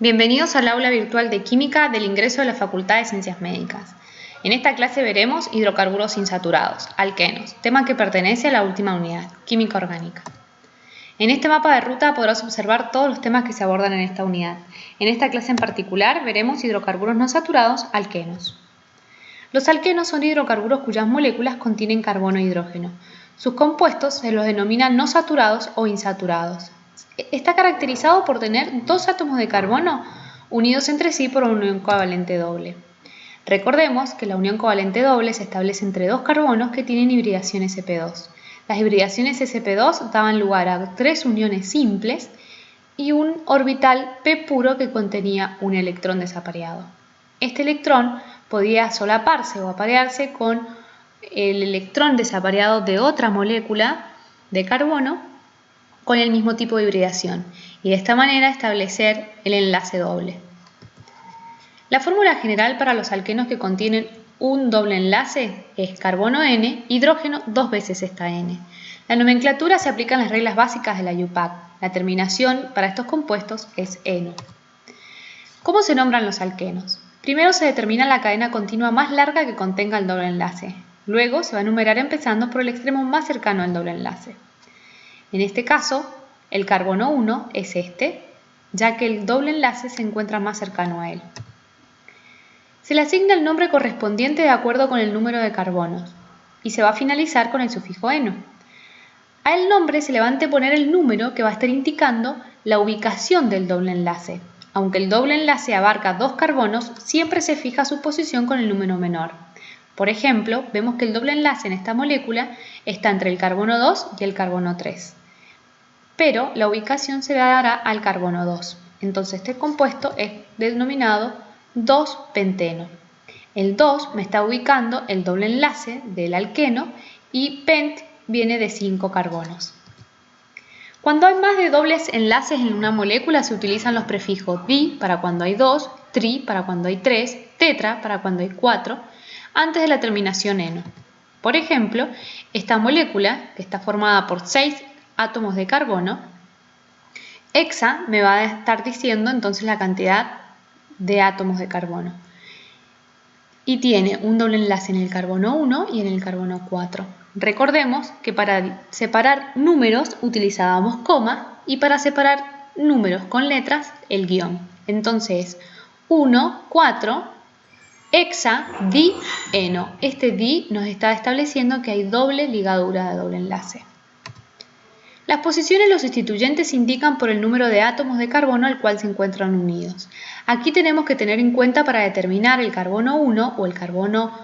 Bienvenidos al aula virtual de Química del ingreso de la Facultad de Ciencias Médicas. En esta clase veremos hidrocarburos insaturados, alquenos, tema que pertenece a la última unidad, Química Orgánica. En este mapa de ruta podrás observar todos los temas que se abordan en esta unidad. En esta clase en particular veremos hidrocarburos no saturados, alquenos. Los alquenos son hidrocarburos cuyas moléculas contienen carbono e hidrógeno. Sus compuestos se los denomina no saturados o insaturados. Está caracterizado por tener dos átomos de carbono unidos entre sí por una unión covalente doble. Recordemos que la unión covalente doble se establece entre dos carbonos que tienen hibridación sp2. Las hibridaciones sp2 daban lugar a tres uniones simples y un orbital p puro que contenía un electrón desapareado. Este electrón podía solaparse o aparearse con el electrón desapareado de otra molécula de carbono con el mismo tipo de hibridación y de esta manera establecer el enlace doble. La fórmula general para los alquenos que contienen un doble enlace es carbono N, hidrógeno dos veces esta N. La nomenclatura se aplica en las reglas básicas de la IUPAC. La terminación para estos compuestos es eno. ¿Cómo se nombran los alquenos? Primero se determina la cadena continua más larga que contenga el doble enlace. Luego se va a enumerar empezando por el extremo más cercano al doble enlace. En este caso, el carbono 1 es este, ya que el doble enlace se encuentra más cercano a él. Se le asigna el nombre correspondiente de acuerdo con el número de carbonos y se va a finalizar con el sufijo eno. A el nombre se le va a anteponer el número que va a estar indicando la ubicación del doble enlace. Aunque el doble enlace abarca dos carbonos, siempre se fija su posición con el número menor. Por ejemplo, vemos que el doble enlace en esta molécula está entre el carbono 2 y el carbono 3. Pero la ubicación se dará al carbono 2. Entonces este compuesto es denominado 2-penteno. El 2 me está ubicando el doble enlace del alqueno y pent viene de 5 carbonos. Cuando hay más de dobles enlaces en una molécula se utilizan los prefijos di para cuando hay 2, tri para cuando hay 3, tetra para cuando hay 4, antes de la terminación eno. Por ejemplo, esta molécula, que está formada por 6 átomos de carbono, hexa me va a estar diciendo entonces la cantidad de átomos de carbono. Y tiene un doble enlace en el carbono 1 y en el carbono 4. Recordemos que para separar números utilizábamos coma y para separar números con letras el guión. Entonces, 1, 4, hexa, di, eno. Este di nos está estableciendo que hay doble ligadura de doble enlace. Las posiciones de los sustituyentes se indican por el número de átomos de carbono al cual se encuentran unidos. Aquí tenemos que tener en cuenta para determinar el carbono 1 o el carbono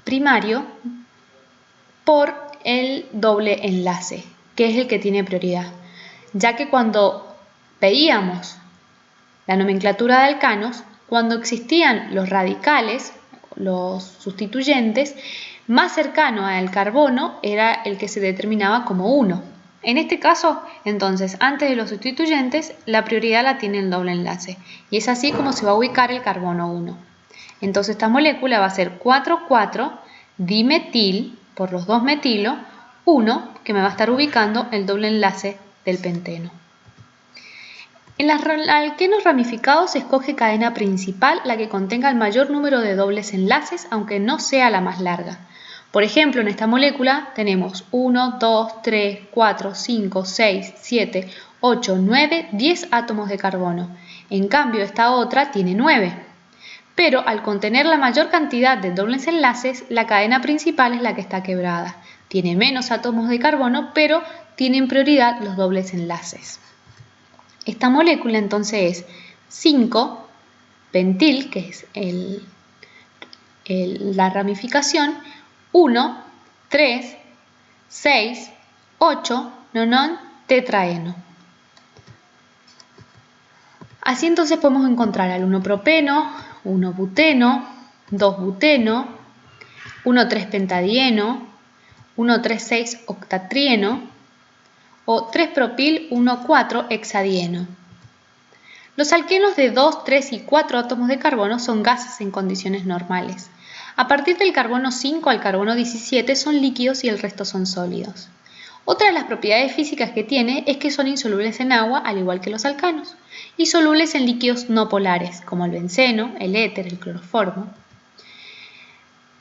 primario por el doble enlace, que es el que tiene prioridad, ya que cuando veíamos la nomenclatura de alcanos, cuando existían los radicales, los sustituyentes, más cercano al carbono era el que se determinaba como 1. En este caso, entonces, antes de los sustituyentes, la prioridad la tiene el doble enlace, y es así como se va a ubicar el carbono 1. Entonces, esta molécula va a ser 4,4-dimetil, por los 2 metilo, 1, que me va a estar ubicando el doble enlace del penteno. En los alquenos ramificados se escoge cadena principal, la que contenga el mayor número de dobles enlaces, aunque no sea la más larga. Por ejemplo, en esta molécula tenemos 1, 2, 3, 4, 5, 6, 7, 8, 9, 10 átomos de carbono. En cambio, esta otra tiene 9. Pero al contener la mayor cantidad de dobles enlaces, la cadena principal es la que está quebrada. Tiene menos átomos de carbono, pero tienen prioridad los dobles enlaces. Esta molécula entonces es 5-pentil, que es la ramificación, 1, 3, 6, 8, nonon, tetraeno. Así entonces podemos encontrar al 1-propeno, 1-buteno, 2-buteno, 1,3-pentadieno, 1,3,6-octatrieno o 3-propil 1,4-hexadieno. Los alquenos de 2, 3 y 4 átomos de carbono son gases en condiciones normales. A partir del carbono 5 al carbono 17 son líquidos y el resto son sólidos. Otra de las propiedades físicas que tiene es que son insolubles en agua, al igual que los alcanos, y solubles en líquidos no polares, como el benceno, el éter, el cloroformo.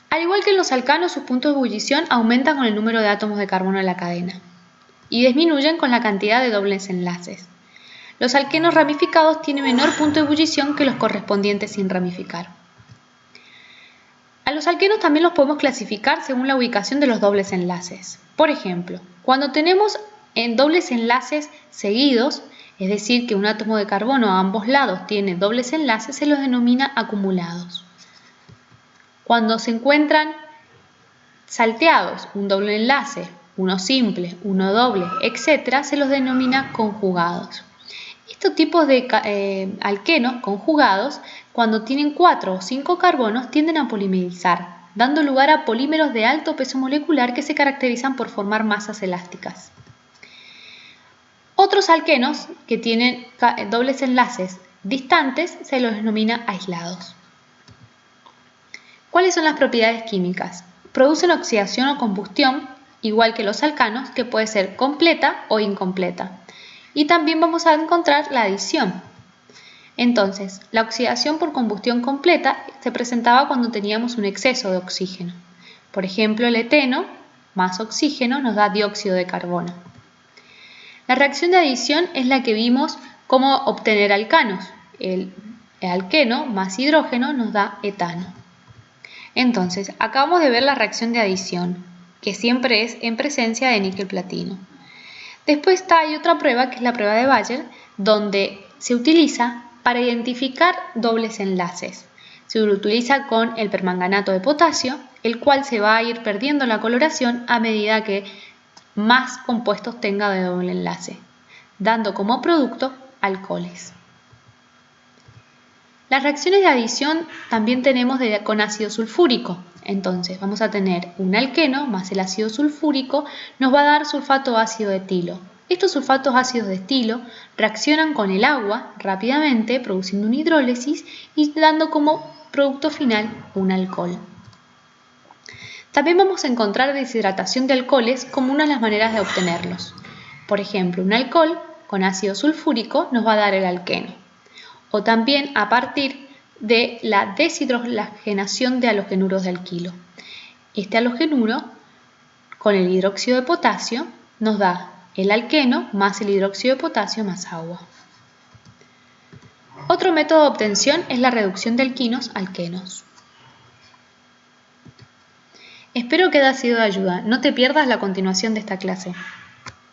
Al igual que en los alcanos, sus puntos de ebullición aumentan con el número de átomos de carbono en la cadena y disminuyen con la cantidad de dobles enlaces. Los alquenos ramificados tienen menor punto de ebullición que los correspondientes sin ramificar. A los alquenos también los podemos clasificar según la ubicación de los dobles enlaces. Por ejemplo, cuando tenemos en dobles enlaces seguidos, es decir, que un átomo de carbono a ambos lados tiene dobles enlaces, se los denomina acumulados. Cuando se encuentran salteados, un doble enlace, uno simple, uno doble, etc., se los denomina conjugados. Estos tipos de alquenos conjugados, cuando tienen 4 o 5 carbonos, tienden a polimerizar, dando lugar a polímeros de alto peso molecular que se caracterizan por formar masas elásticas. Otros alquenos que tienen dobles enlaces distantes se los denomina aislados. ¿Cuáles son las propiedades químicas? Producen oxidación o combustión, igual que los alcanos, que puede ser completa o incompleta. Y también vamos a encontrar la adición. Entonces, la oxidación por combustión completa se presentaba cuando teníamos un exceso de oxígeno. Por ejemplo, el eteno más oxígeno nos da dióxido de carbono. La reacción de adición es la que vimos cómo obtener alcanos. El alqueno más hidrógeno nos da etano. Entonces, acabamos de ver la reacción de adición, que siempre es en presencia de níquel-platino. Después hay otra prueba, que es la prueba de Bayer, donde se utiliza para identificar dobles enlaces. Se lo utiliza con el permanganato de potasio, el cual se va a ir perdiendo la coloración a medida que más compuestos tenga de doble enlace, dando como producto alcoholes. Las reacciones de adición también tenemos con ácido sulfúrico. Entonces vamos a tener un alqueno más el ácido sulfúrico, nos va a dar sulfato ácido de etilo. Estos sulfatos ácidos de etilo reaccionan con el agua rápidamente, produciendo una hidrólisis y dando como producto final un alcohol. También vamos a encontrar deshidratación de alcoholes como una de las maneras de obtenerlos. Por ejemplo, un alcohol con ácido sulfúrico nos va a dar el alqueno. O también a partir de la deshidrogenación de halogenuros de alquilo. Este halogenuro con el hidróxido de potasio nos da el alqueno más el hidróxido de potasio más agua. Otro método de obtención es la reducción de alquinos a alquenos. Espero que haya sido de ayuda. No te pierdas la continuación de esta clase.